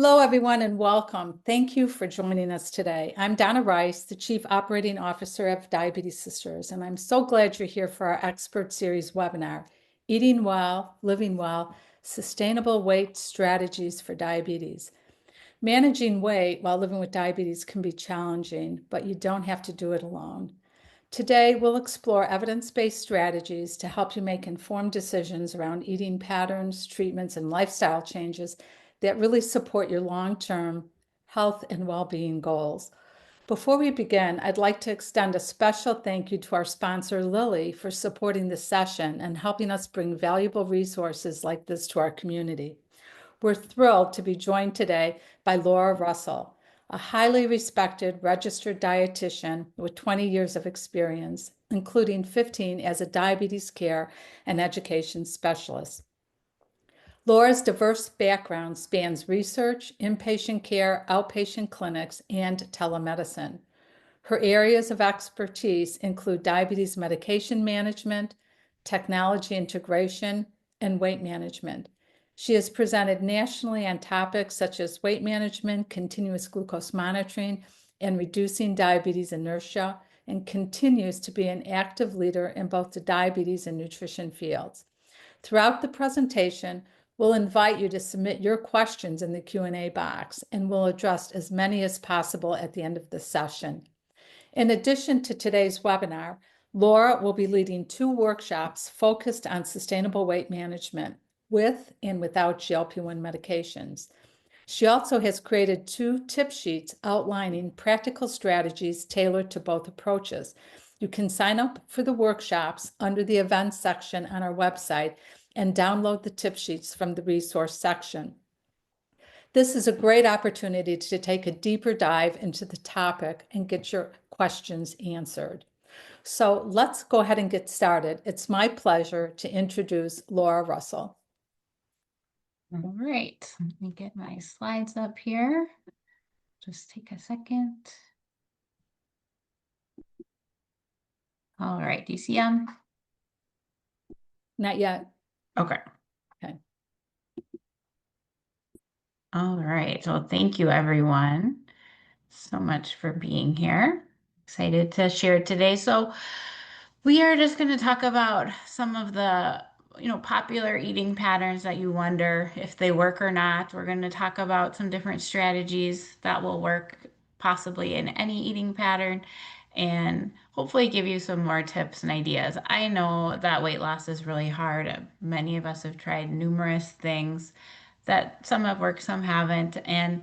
Hello, everyone, and welcome. Thank you for joining us today. I'm Donna Rice, the Chief Operating Officer of Diabetes Sisters, and I'm so glad you're here for our Expert Series webinar, Eating Well, Living Well, Sustainable Weight Strategies for Diabetes. Managing weight while living with diabetes can be challenging, but you don't have to do it alone. Today, we'll explore evidence-based strategies to help you make informed decisions around eating patterns, treatments, and lifestyle changes that really support your long-term health and well-being goals. Before we begin, I'd like to extend a special thank you to our sponsor, Lilly, for supporting this session and helping us bring valuable resources like this to our community. We're thrilled to be joined today by Laura Russell, a highly respected registered dietitian with 20 years of experience, including 15 as a diabetes care and education specialist. Laura's diverse background spans research, inpatient care, outpatient clinics, and telemedicine. Her areas of expertise include diabetes medication management, technology integration, and weight management. She has presented nationally on topics such as weight management, continuous glucose monitoring, and reducing diabetes inertia, and continues to be an active leader in both the diabetes and nutrition fields. Throughout the presentation, we'll invite you to submit your questions in the Q&A box, and we'll address as many as possible at the end of the session. In addition to today's webinar, Laura will be leading 2 workshops focused on sustainable weight management with and without GLP-1 medications. She also has created 2 tip sheets outlining practical strategies tailored to both approaches. You can sign up for the workshops under the events section on our website and download the tip sheets from the resource section. This is a great opportunity to take a deeper dive into the topic and get your questions answered. So let's go ahead and get started. It's my pleasure to introduce Laura Russell. All right, let me get my slides up here. Just take a second. All right, do you see them? Not yet. Okay. Okay. All right, well, thank you everyone so much for being here. Excited to share today. So we are just going to talk about some of the popular eating patterns that you wonder if they work or not. We're going to talk about some different strategies that will work possibly in any eating pattern and hopefully give you some more tips and ideas. I know that weight loss is really hard. Many of us have tried numerous things that some have worked, some haven't. And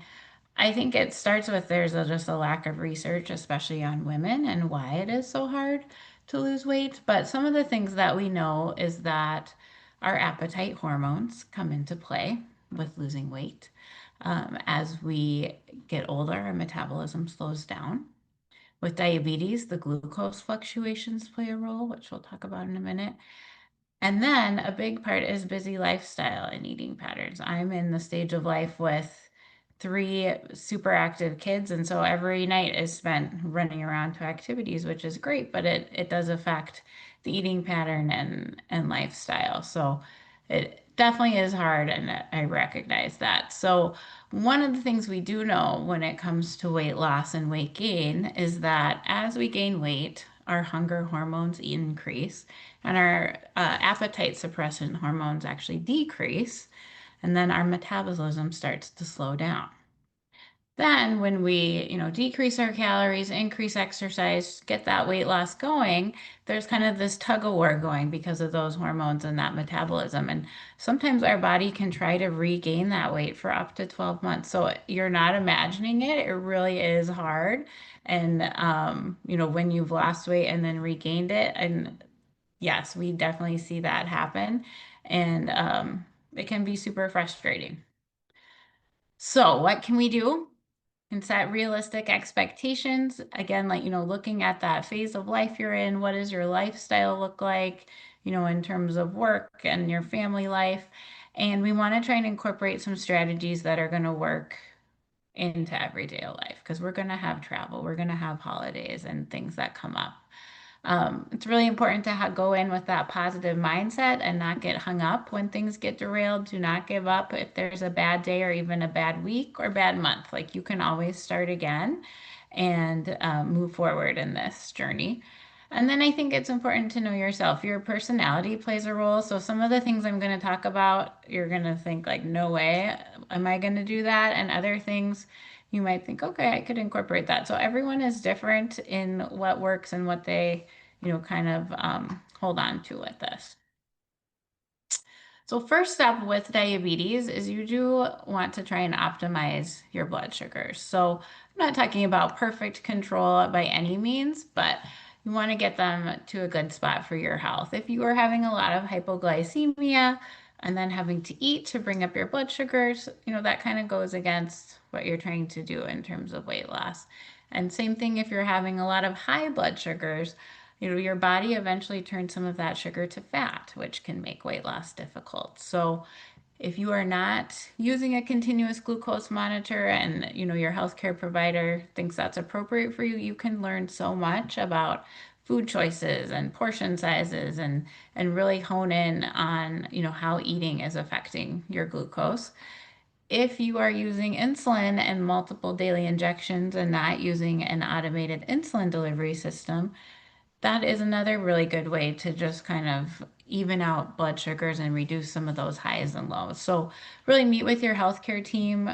I think it starts with just a lack of research, especially on women, and why it is so hard to lose weight. But some of the things that we know is that our appetite hormones come into play with losing weight. As we get older, our metabolism slows down. With diabetes, the glucose fluctuations play a role, which we'll talk about in a minute. And then a big part is busy lifestyle and eating patterns. I'm in the stage of life with 3 super active kids, and so every night is spent running around to activities, which is great, but it does affect the eating pattern and lifestyle. So it definitely is hard, and I recognize that. So one of the things we do know when it comes to weight loss and weight gain is that as we gain weight, our hunger hormones increase and our appetite suppressant hormones actually decrease, and then our metabolism starts to slow down. Then when we, decrease our calories, increase exercise, get that weight loss going, there's kind of this tug of war going because of those hormones and that metabolism. And sometimes our body can try to regain that weight for up to 12 months. So you're not imagining it. It really is hard. And, when you've lost weight and then regained it, and yes, we definitely see that happen. And it can be super frustrating. So what can we do? And set realistic expectations. Again, looking at that phase of life you're in, what does your lifestyle look like, in terms of work and your family life. And we want to try and incorporate some strategies that are going to work into everyday life because we're going to have travel, we're going to have holidays and things that come up. It's really important to go in with that positive mindset and not get hung up when things get derailed. Do not give up if there's a bad day or even a bad week or bad month. Like you can always start again and move forward in this journey. And then I think it's important to know yourself. Your personality plays a role. So some of the things I'm going to talk about, you're going to think like, no way, am I going to do that? And other things you might think, okay, I could incorporate that. So everyone is different in what works and what they, kind of hold on to with this. So first step with diabetes is you do want to try and optimize your blood sugars. So I'm not talking about perfect control by any means, but you want to get them to a good spot for your health. If you are having a lot of hypoglycemia and then having to eat to bring up your blood sugars, that kind of goes against what you're trying to do in terms of weight loss. And same thing if you're having a lot of high blood sugars, your body eventually turns some of that sugar to fat, which can make weight loss difficult. So if you are not using a continuous glucose monitor and your healthcare provider thinks that's appropriate for you, you can learn so much about food choices and portion sizes and really hone in on how eating is affecting your glucose. If you are using insulin and multiple daily injections and not using an automated insulin delivery system, that is another really good way to just kind of even out blood sugars and reduce some of those highs and lows. So really meet with your healthcare team,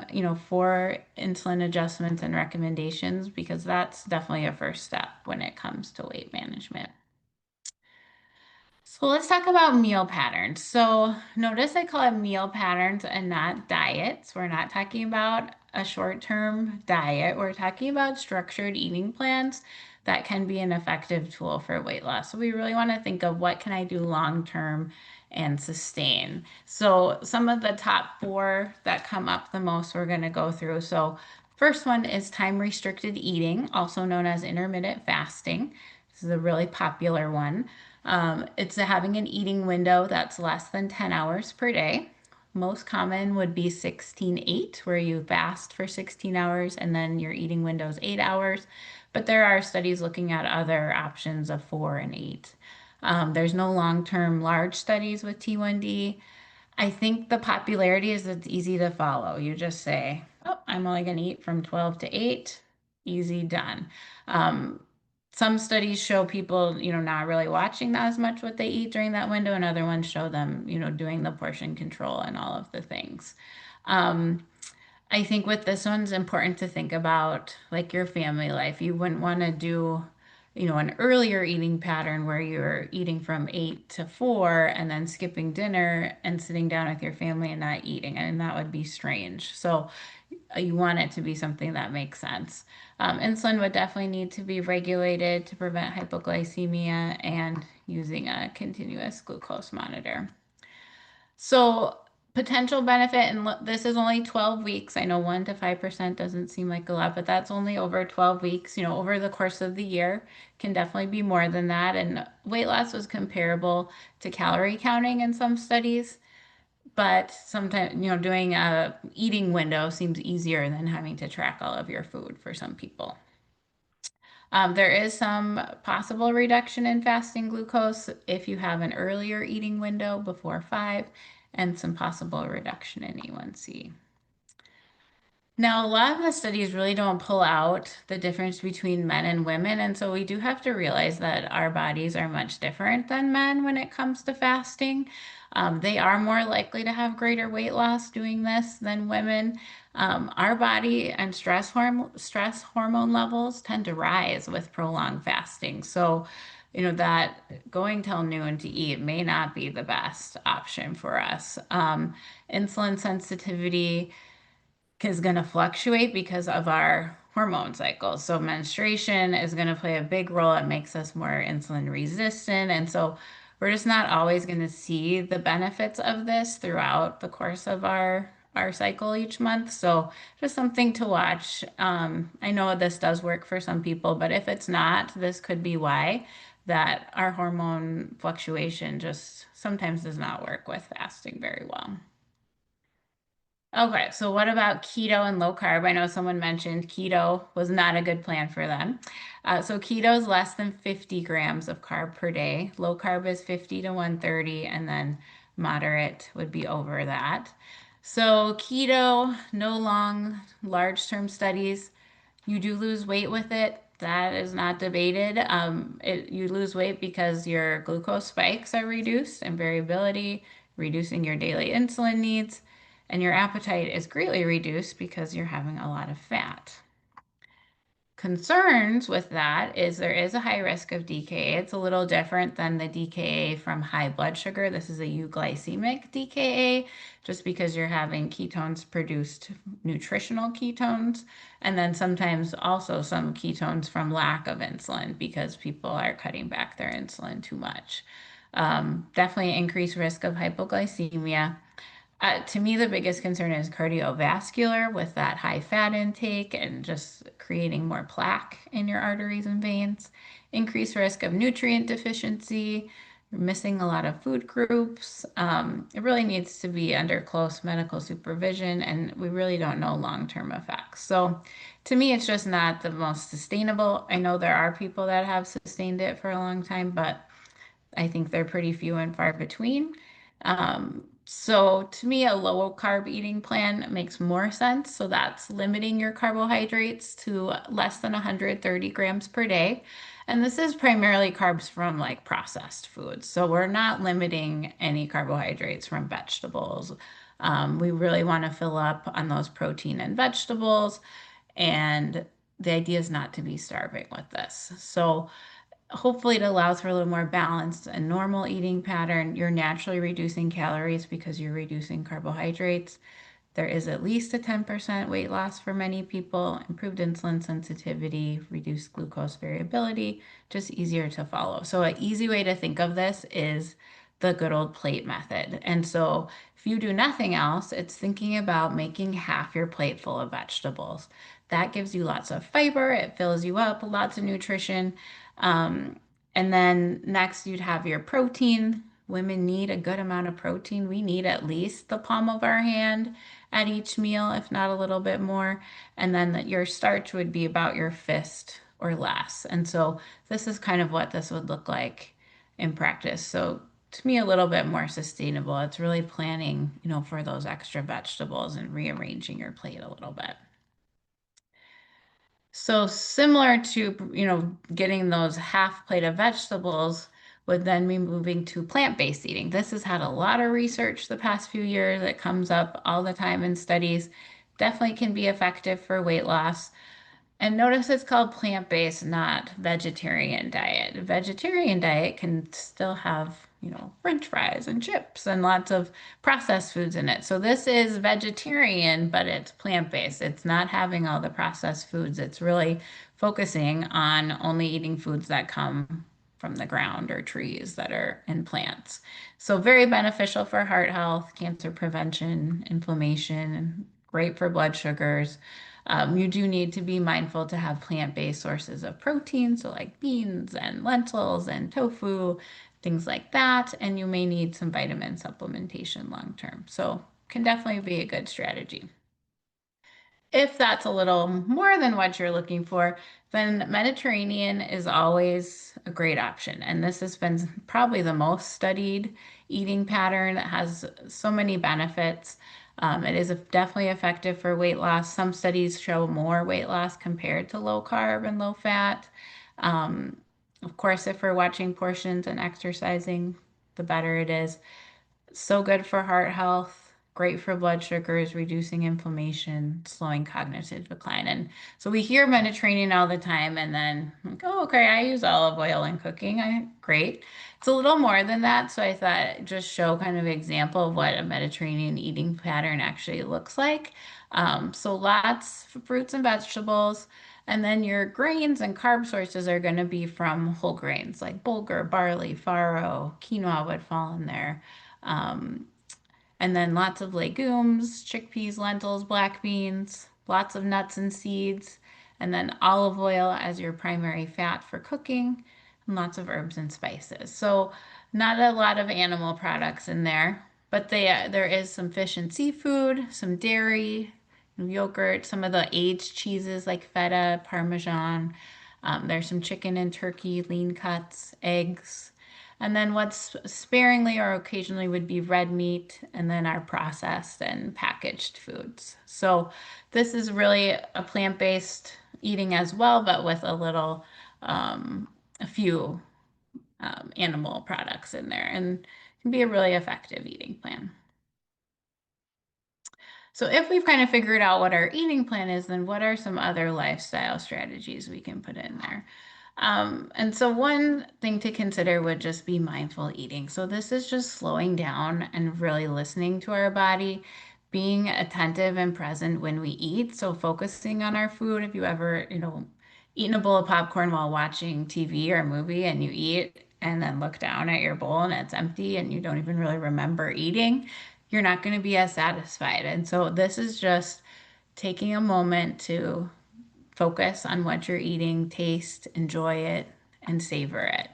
for insulin adjustments and recommendations, because that's definitely a first step when it comes to weight management. So let's talk about meal patterns. So notice I call it meal patterns and not diets. We're not talking about a short-term diet. We're talking about structured eating plans that can be an effective tool for weight loss. So we really want to think of what can I do long-term and sustain. So some of the top four that come up the most we're going to go through. So first one is time restricted eating, also known as intermittent fasting. This is a really popular one. It's having an eating window that's less than 10 hours per day. Most common would be 16-8, where you fast for 16 hours and then your eating window is 8 hours. But there are studies looking at other options of 4 and 8. There's no long-term large studies with T1D. I think the popularity is it's easy to follow. You just say, oh, I'm only going to eat from 12 to 8. Easy, done. Um, some studies show people, not really watching as much what they eat during that window, and other ones show them, doing the portion control and all of the things. Um, I think with this one, it's important to think about like your family life. You wouldn't want to do, an earlier eating pattern where you're eating from 8 to 4 and then skipping dinner and sitting down with your family and not eating. And that would be strange. So you want it to be something that makes sense. Insulin would definitely need to be regulated to prevent hypoglycemia and using a continuous glucose monitor. So potential benefit, and this is only 12 weeks. I know 1 to 5% doesn't seem like a lot, but that's only over 12 weeks, over the course of the year. Can definitely be more than that. And weight loss was comparable to calorie counting in some studies, but sometimes, doing a eating window seems easier than having to track all of your food for some people. There is some possible reduction in fasting glucose if you have an earlier eating window before 5, and some possible reduction in A1C. Now, a lot of the studies really don't pull out the difference between men and women, and so we do have to realize that our bodies are much different than men when it comes to fasting. They are more likely to have greater weight loss doing this than women. Our body and stress hormone levels tend to rise with prolonged fasting. So, that going till noon to eat may not be the best option for us. Insulin sensitivity is going to fluctuate because of our hormone cycles. So menstruation is going to play a big role. It makes us more insulin resistant. And so we're just not always going to see the benefits of this throughout the course of our cycle each month. So just something to watch. I know this does work for some people, but if it's not, this could be why that our hormone fluctuation just sometimes does not work with fasting very well. Okay, so what about keto and low carb? I know someone mentioned keto was not a good plan for them. So keto is less than 50 grams of carb per day. Low carb is 50 to 130, and then moderate would be over that. So keto, no long, large-term studies. You do lose weight with it. That is not debated. You lose weight because your glucose spikes are reduced and variability, reducing your daily insulin needs, and your appetite is greatly reduced because you're having a lot of fat. Concerns with that is there is a high risk of DKA. It's a little different than the DKA from high blood sugar. This is a euglycemic DKA, just because you're having ketones produced, nutritional ketones, and then sometimes also some ketones from lack of insulin because people are cutting back their insulin too much. Definitely increased risk of hypoglycemia. To me, the biggest concern is cardiovascular with that high fat intake and just creating more plaque in your arteries and veins. Increased risk of nutrient deficiency. You're missing a lot of food groups. It really needs to be under close medical supervision, and we really don't know long-term effects. So, to me, it's just not the most sustainable. I know there are people that have sustained it for a long time, but I think they're pretty few and far between. So to me, a low carb eating plan makes more sense. So that's limiting your carbohydrates to less than 130 grams per day. And this is primarily carbs from like processed foods. So we're not limiting any carbohydrates from vegetables. We really want to fill up on those protein and vegetables. And the idea is not to be starving with this. So hopefully it allows for a little more balanced and normal eating pattern. You're naturally reducing calories because you're reducing carbohydrates. There is at least a 10% weight loss for many people, improved insulin sensitivity, reduced glucose variability, just easier to follow. So, an easy way to think of this is the good old plate method. And so, if you do nothing else, it's thinking about making half your plate full of vegetables. That gives you lots of fiber, it fills you up, lots of nutrition. Um, and then next, you'd have your protein. Women need a good amount of protein. We need at least the palm of our hand at each meal, if not a little bit more. And then your starch would be about your fist or less. And so this is kind of what this would look like in practice. So to me, a little bit more sustainable. It's really planning, for those extra vegetables and rearranging your plate a little bit. So similar to, getting those half plate of vegetables would then be moving to plant-based eating. This has had a lot of research the past few years. It comes up all the time in studies. Definitely can be effective for weight loss. And notice it's called plant-based, not vegetarian diet. Vegetarian diet can still have, French fries and chips and lots of processed foods in it. So this is vegetarian, but it's plant-based. It's not having all the processed foods. It's really focusing on only eating foods that come from the ground or trees that are in plants. So very beneficial for heart health, cancer prevention, inflammation, great for blood sugars. You do need to be mindful to have plant-based sources of protein, so like beans and lentils and tofu, things like that. And you may need some vitamin supplementation long term. So can definitely be a good strategy. If that's a little more than what you're looking for, then Mediterranean is always a great option. And this has been probably the most studied eating pattern that has so many benefits. It is definitely effective for weight loss. Some studies show more weight loss compared to low carb and low fat. Um, of course, if we're watching portions and exercising, the better it is. So good for heart health, great for blood sugars, reducing inflammation, slowing cognitive decline. And so we hear Mediterranean all the time, and then like, oh, okay, I use olive oil in cooking. Great. It's a little more than that. So I thought just show kind of example of what a Mediterranean eating pattern actually looks like. So lots of fruits and vegetables. And then your grains and carb sources are going to be from whole grains like bulgur, barley, farro, quinoa would fall in there. Um, and then lots of legumes, chickpeas, lentils, black beans, lots of nuts and seeds, and then olive oil as your primary fat for cooking, and lots of herbs and spices. So not a lot of animal products in there. But there is some fish and seafood, some dairy, yogurt, some of the aged cheeses like feta, Parmesan. There's some chicken and turkey, lean cuts, eggs. And then what's sparingly or occasionally would be red meat, and then our processed and packaged foods. So this is really a plant-based eating as well, but with a few animal products in there, and can be a really effective eating plan. So if we've kind of figured out what our eating plan is, then what are some other lifestyle strategies we can put in there? And so one thing to consider would just be mindful eating. So this is just slowing down and really listening to our body, being attentive and present when we eat. So focusing on our food. If you ever, eaten a bowl of popcorn while watching TV or a movie and you eat and then look down at your bowl and it's empty and you don't even really remember eating, you're not going to be as satisfied. And so this is just taking a moment to focus on what you're eating, taste, enjoy it, and savor it.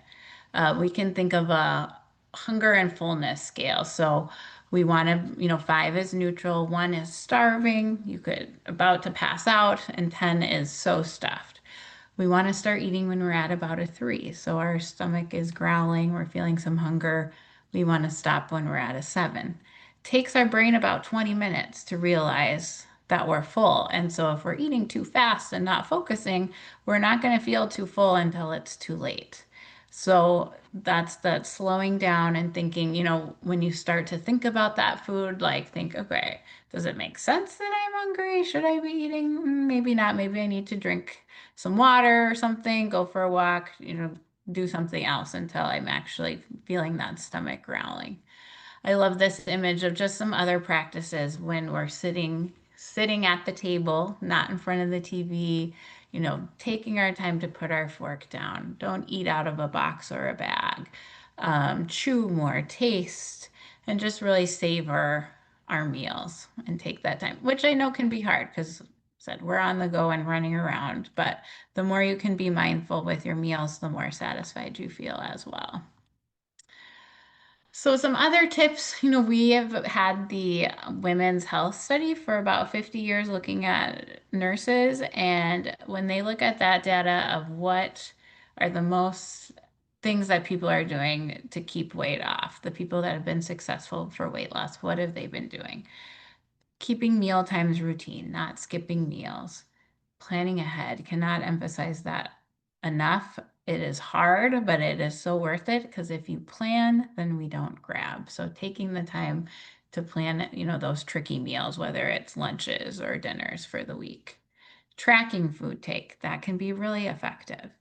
We can think of a hunger and fullness scale. So we want to, 5 is neutral, 1 is starving, you could about to pass out, and 10 is so stuffed. We want to start eating when we're at about a 3. So our stomach is growling, we're feeling some hunger. We want to stop when we're at a 7. Takes our brain about 20 minutes to realize that we're full. And so if we're eating too fast and not focusing, we're not going to feel too full until it's too late. So that's that slowing down and thinking, when you start to think about that food, like think, okay, does it make sense that I'm hungry? Should I be eating? Maybe not. Maybe I need to drink some water or something, go for a walk, do something else until I'm actually feeling that stomach growling. I love this image of just some other practices when we're sitting at the table, not in front of the TV, taking our time to put our fork down. Don't eat out of a box or a bag. Chew more, taste, and just really savor our meals and take that time, which I know can be hard because said we're on the go and running around, but the more you can be mindful with your meals, the more satisfied you feel as well. So some other tips, we have had the women's health study for about 50 years looking at nurses. And when they look at that data of what are the most things that people are doing to keep weight off, the people that have been successful for weight loss, what have they been doing? Keeping meal times routine, not skipping meals, planning ahead. Cannot emphasize that enough. It is hard, but it is so worth it because if you plan, then we don't grab. So taking the time to plan, those tricky meals, whether it's lunches or dinners for the week. Tracking food take, that can be really effective.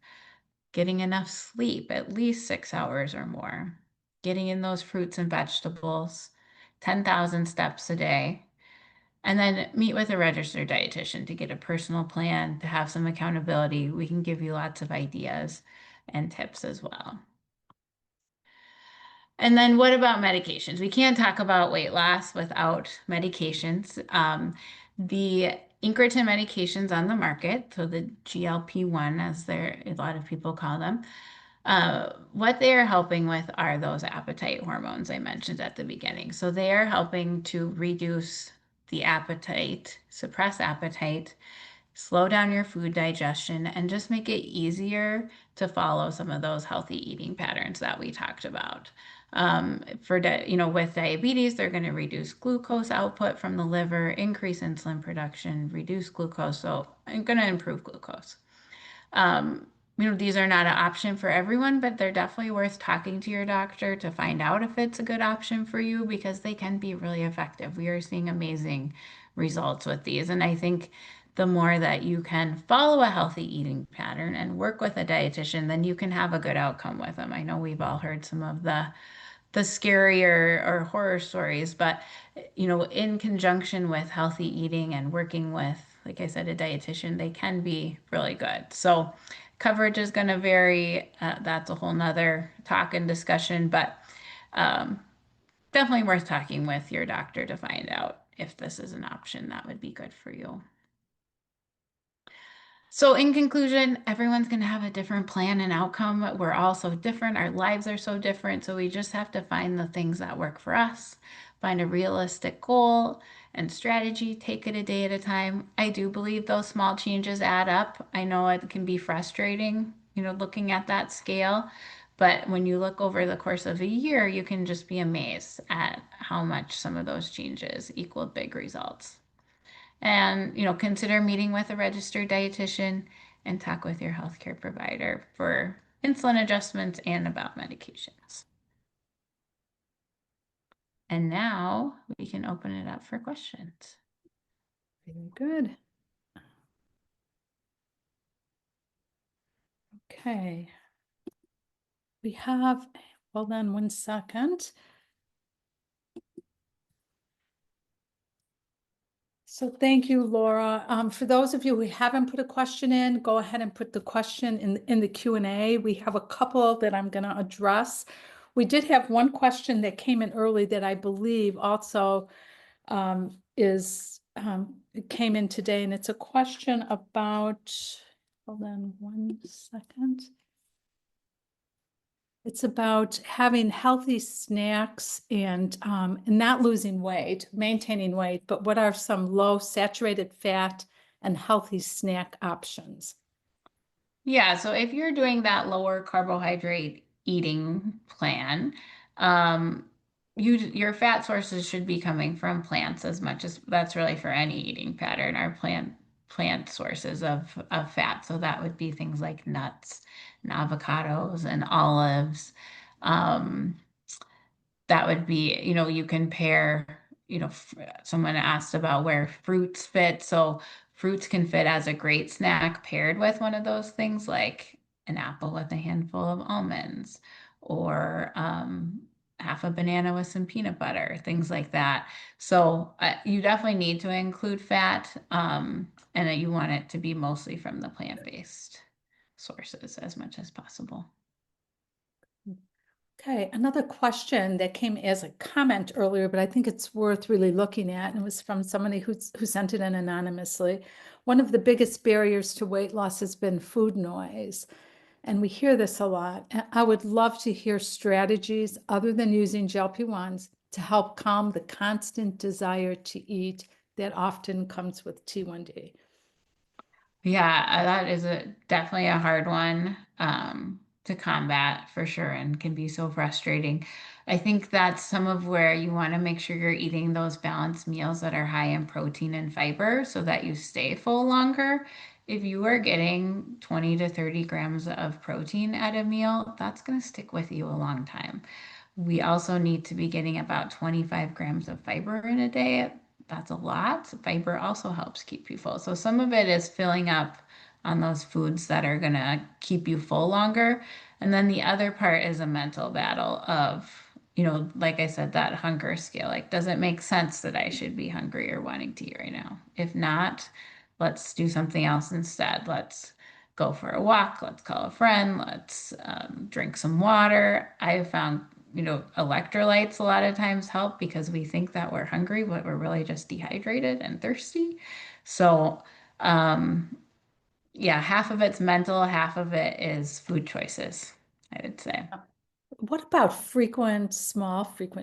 Getting enough sleep, at least 6 hours or more. Getting in those fruits and vegetables, 10,000 steps a day. And then meet with a registered dietitian to get a personal plan, to have some accountability. We can give you lots of ideas and tips as well. And then what about medications? We can't talk about weight loss without medications. The incretin medications on the market, so the GLP-1 as a lot of people call them, what they are helping with are those appetite hormones I mentioned at the beginning. So they are helping to reduce the appetite, suppress appetite, slow down your food digestion, and just make it easier to follow some of those healthy eating patterns that we talked about. With diabetes, they're going to reduce glucose output from the liver, increase insulin production, reduce glucose, so I'm going to improve glucose. These are not an option for everyone, but they're definitely worth talking to your doctor to find out if it's a good option for you because they can be really effective. We are seeing amazing results with these. And I think the more that you can follow a healthy eating pattern and work with a dietitian, then you can have a good outcome with them. I know we've all heard some of the scarier or horror stories, but in conjunction with healthy eating and working with, like I said, a dietitian, they can be really good. So coverage is going to vary. That's a whole nother talk and discussion, but um, definitely worth talking with your doctor to find out if this is an option that would be good for you. So in conclusion, everyone's going to have a different plan and outcome. We're all so different. Our lives are so different. So we just have to find the things that work for us. find a realistic goal and strategy, take it a day at a time. I do believe those small changes add up. I know it can be frustrating, looking at that scale, but when you look over the course of a year, you can just be amazed at how much some of those changes equal big results. And, consider meeting with a registered dietitian and talk with your healthcare provider for insulin adjustments and about medications. And now we can open it up for questions. Very good. Okay. We have, hold on 1 second. So thank you, Laura. For those of you who haven't put a question in, go ahead and put the question in the Q&A. We have a couple that I'm going to address. We did have one question that came in early that I believe also came in today, and it's a question about, hold on 1 second. It's about having healthy snacks and not losing weight, maintaining weight, but what are some low saturated fat and healthy snack options? Yeah, so if you're doing that lower carbohydrate eating plan, um, your fat sources should be coming from plants as much as that's really for any eating pattern, our plant sources of fat. So that would be things like nuts and avocados and olives. Um, that would be, you can pair, someone asked about where fruits fit. So fruits can fit as a great snack paired with one of those things like an apple with a handful of almonds or half a banana with some peanut butter, things like that. So you definitely need to include fat and that you want it to be mostly from the plant-based sources as much as possible. Okay, another question that came as a comment earlier, but I think it's worth really looking at, and it was from somebody who sent it in anonymously. One of the biggest barriers to weight loss has been food noise, and we hear this a lot. I would love to hear strategies other than using GLP-1s to help calm the constant desire to eat that often comes with T1D. Yeah, that is definitely a hard one to combat for sure and can be so frustrating. I think that's some of where you want to make sure you're eating those balanced meals that are high in protein and fiber so that you stay full longer. If you are getting 20 to 30 grams of protein at a meal, that's going to stick with you a long time. We also need to be getting about 25 grams of fiber in a day. That's a lot. Fiber also helps keep you full. So some of it is filling up on those foods that are going to keep you full longer. And then the other part is a mental battle of, like I said, that hunger scale. Like, does it make sense that I should be hungry or wanting to eat right now? If not, let's do something else instead. Let's go for a walk. Let's call a friend. Let's drink some water. I have found electrolytes a lot of times help because we think that we're hungry, but we're really just dehydrated and thirsty. So, yeah, half of it's mental, half of it is food choices, I would say. What about frequent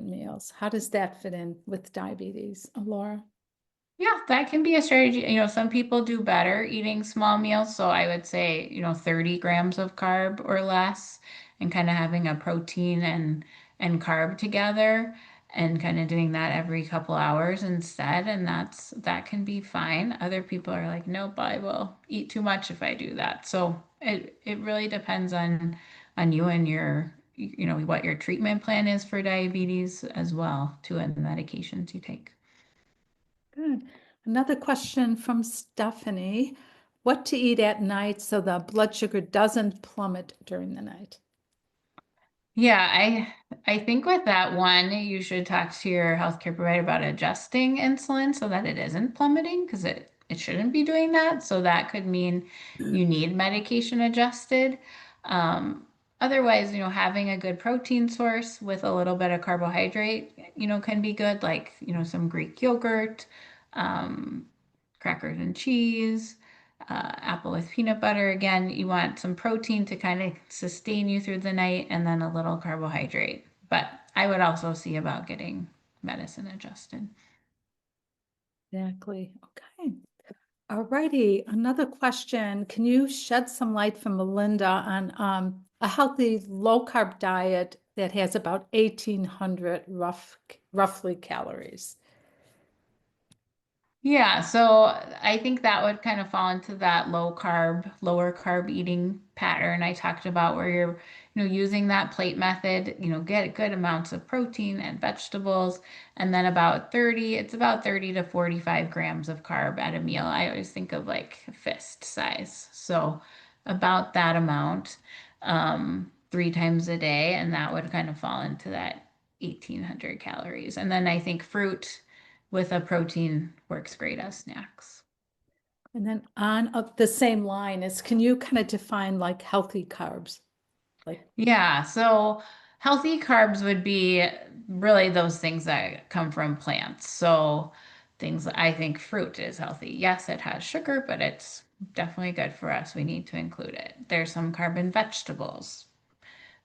meals? How does that fit in with diabetes, Laura? Yeah, that can be a strategy. Some people do better eating small meals. So I would say, 30 grams of carb or less and kind of having a protein and carb together and kind of doing that every couple hours instead. And that can be fine. Other people are like, nope, I will eat too much if I do that. So it really depends on you and what your treatment plan is for diabetes as well, too, and the medications you take. Good. Another question from Stephanie. What to eat at night so the blood sugar doesn't plummet during the night? Yeah, I think with that one, you should talk to your healthcare provider about adjusting insulin so that it isn't plummeting because it shouldn't be doing that. So that could mean you need medication adjusted. Um, Otherwise, having a good protein source with a little bit of carbohydrate, can be good, like, some Greek yogurt, um, crackers and cheese apple with peanut butter. Again, you want some protein to kind of sustain you through the night and then a little carbohydrate. But I would also see about getting medicine adjusted. Exactly. Okay. All righty. Another question. Can you shed some light from Melinda on a healthy low carb diet that has about 1,800 roughly calories? Yeah, so I think that would kind of fall into that low carb, lower carb eating pattern I talked about where you're, using that plate method, get good amounts of protein and vegetables, and then it's about 30 to 45 grams of carb at a meal. I always think of like fist size. So about that amount, 3 times a day, and that would kind of fall into that 1,800 calories. And then I think fruit with a protein works great as snacks. And then on the same line is, can you kind of define like healthy carbs? Like, Yeah, so healthy carbs would be really those things that come from plants. So things I think fruit is healthy. Yes, it has sugar, but it's definitely good for us. We need to include it. There's some carb in vegetables.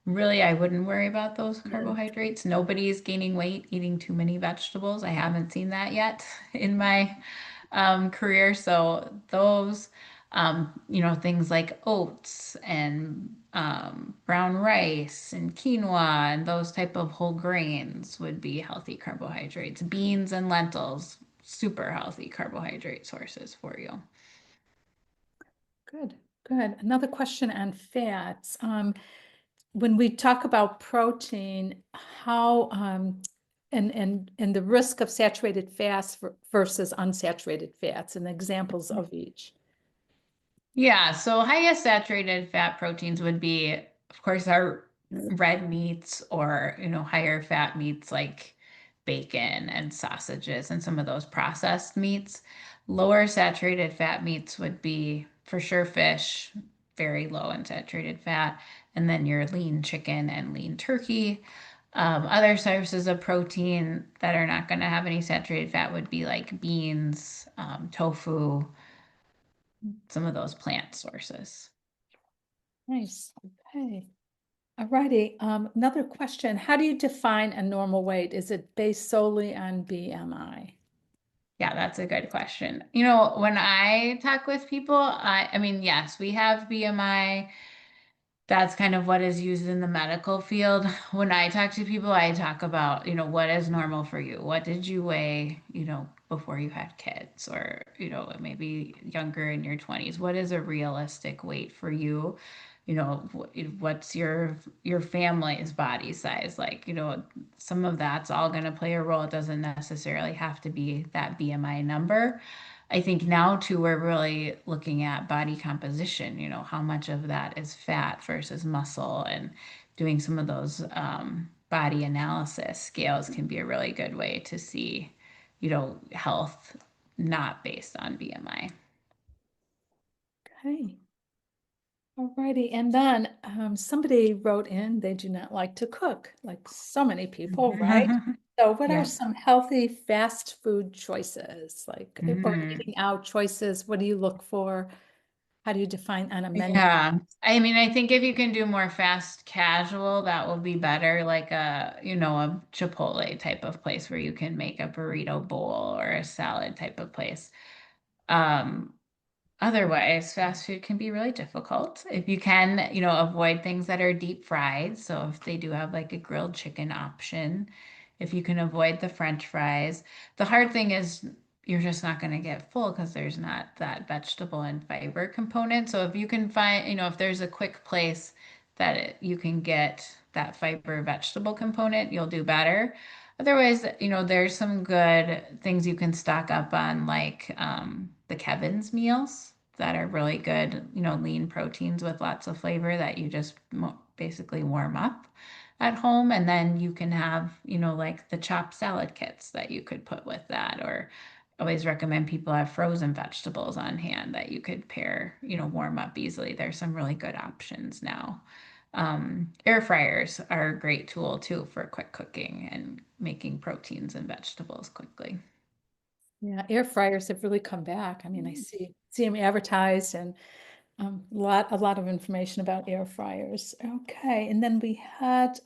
Really, I wouldn't worry about those mm, carbohydrates. Nobody's gaining weight eating too many vegetables. I haven't seen that yet in my career. So those, things like oats and brown rice and quinoa and those type of whole grains would be healthy carbohydrates. Beans and lentils, super healthy carbohydrate sources for you. good, good. Another question on fats. When we talk about protein, how and the risk of saturated fats versus unsaturated fats and examples of each. Yeah, so highest saturated fat proteins would be, of course, our red meats or, higher fat meats like bacon and sausages and some of those processed meats. Lower saturated fat meats would be for sure fish, very low in saturated fat, and then your lean chicken and lean turkey. Other sources of protein that are not going to have any saturated fat would be like beans, tofu, some of those plant sources. Nice. Okay. All righty. Another question. How do you define a normal weight? Is it based solely on BMI? Yeah, that's a good question. When I talk with people, I mean, yes, we have BMI. That's kind of what is used in the medical field. When I talk to people, I talk about, what is normal for you? What did you weigh, before you had kids or, maybe younger in your 20s? What is a realistic weight for you? What's your family's body size like? Some of that's all going to play a role. It doesn't necessarily have to be that BMI number. I think now too, we're really looking at body composition, how much of that is fat versus muscle, and doing some of those body analysis scales can be a really good way to see, health not based on BMI. Okay. All righty. And then somebody wrote in, they do not like to cook, like so many people, right? So what are Yeah. some healthy fast food choices, like, or Mhm. eating out choices? What do you look for? How do you define on a menu? Yeah. I mean, I think if you can do more fast casual, that will be better, like a Chipotle type of place where you can make a burrito bowl or a salad type of place. Um, Otherwise, fast food can be really difficult. If you can, avoid things that are deep fried. So if they do have like a grilled chicken option, if you can avoid the French fries. The hard thing is you're just not going to get full because there's not that vegetable and fiber component. So if you can find, if there's a quick place that you can get that fiber vegetable component, you'll do better. Otherwise, there's some good things you can stock up on, like the Kevin's meals that are really good, lean proteins with lots of flavor that you just basically warm up at home. And then you can have, like the chopped salad kits that you could put with that. Or always recommend people have frozen vegetables on hand that you could pair, warm up easily. There's some really good options now. Air fryers are a great tool too for quick cooking and making proteins and vegetables quickly. Yeah, air fryers have really come back. I mean, I see them advertised, and a lot of information about air fryers. Okay, and then we had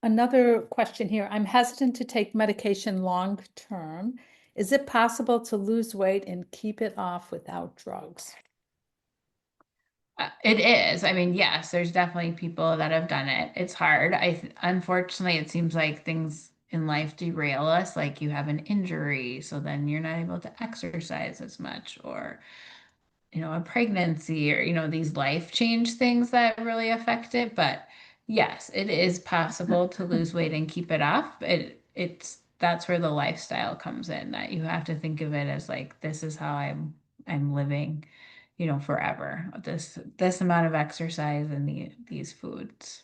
Another question here. I'm hesitant to take medication long term. Is it possible to lose weight and keep it off without drugs? It is. I mean, yes, there's definitely people that have done it. It's hard. Unfortunately, it seems like things in life derail us. Like you have an injury, so then you're not able to exercise as much, or a pregnancy, or these life change things that really affect it. But yes, it is possible to lose weight and keep it off. It's that's where the lifestyle comes in, that you have to think of it as like, this is how I'm living, forever. This amount of exercise and these foods.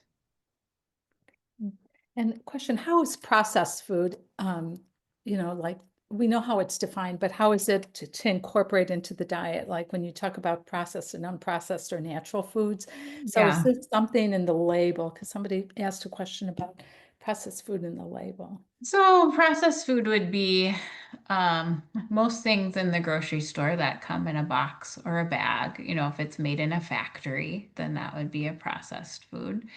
And question, how is processed food, like we know how it's defined, but how is it to incorporate into the diet? Like when you talk about processed and unprocessed or natural foods. So is Yeah. this something in the label? Because somebody asked a question about processed food in the label. So processed food would be most things in the grocery store that come in a box or a bag. If it's made in a factory, then that would be a processed food.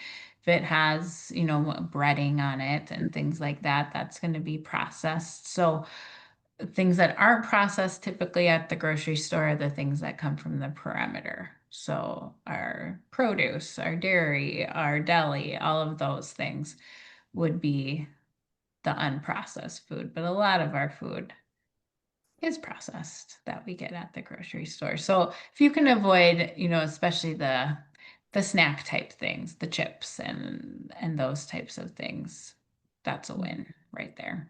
If it has, breading on it and things like that, that's going to be processed. So things that aren't processed typically at the grocery store are the things that come from the perimeter. So our produce, our dairy, our deli, all of those things would be the unprocessed food, but a lot of our food is processed that we get at the grocery store. So if you can avoid, especially the snack type things, the chips and those types of things, that's a win right there.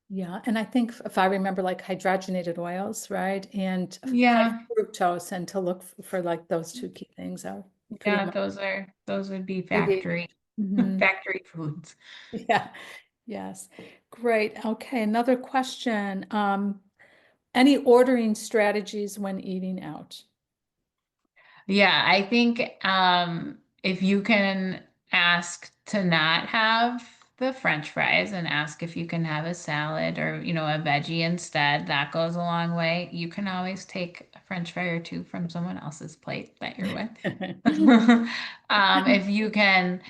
Yeah, and I think if I remember, like hydrogenated oils, right? And high Yeah, fructose, and to look for like those two key things are pretty yeah, much those would be maybe. factory Mhm. factory foods. Yeah, yes. Great. Okay, another question. Any ordering strategies when eating out? Yeah, I think if you can ask to not have the French fries and ask if you can have a salad or, a veggie instead, that goes a long way. You can always take a French fry or two from someone else's plate that you're with. If you can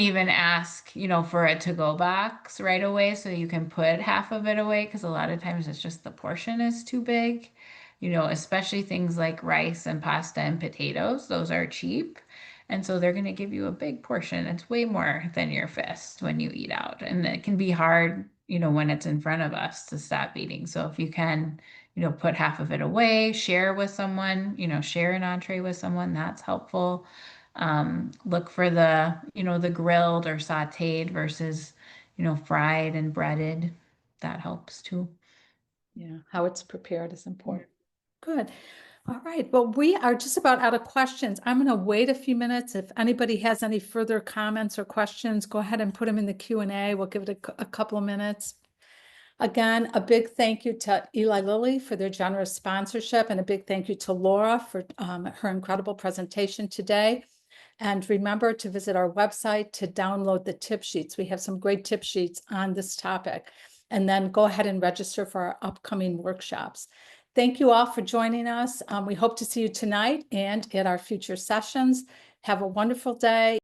even ask, for a to-go box right away so you can put half of it away, because a lot of times it's just the portion is too big. Especially things like rice and pasta and potatoes, those are cheap. And so they're going to give you a big portion. It's way more than your fist when you eat out. And it can be hard, when it's in front of us to stop eating. So if you can, put half of it away, share with someone, share an entree with someone, that's helpful. Look for the grilled or sauteed versus, fried and breaded. That helps too. Yeah, how it's prepared is important. Good. All right. Well, we are just about out of questions. I'm going to wait a few minutes. If anybody has any further comments or questions, go ahead and put them in the Q&A. We'll give it a couple of minutes. Again, a big thank you to Eli Lilly for their generous sponsorship, and a big thank you to Laura for her incredible presentation today. And remember to visit our website to download the tip sheets. We have some great tip sheets on this topic. And then go ahead and register for our upcoming workshops. Thank you all for joining us. We hope to see you tonight and at our future sessions. Have a wonderful day.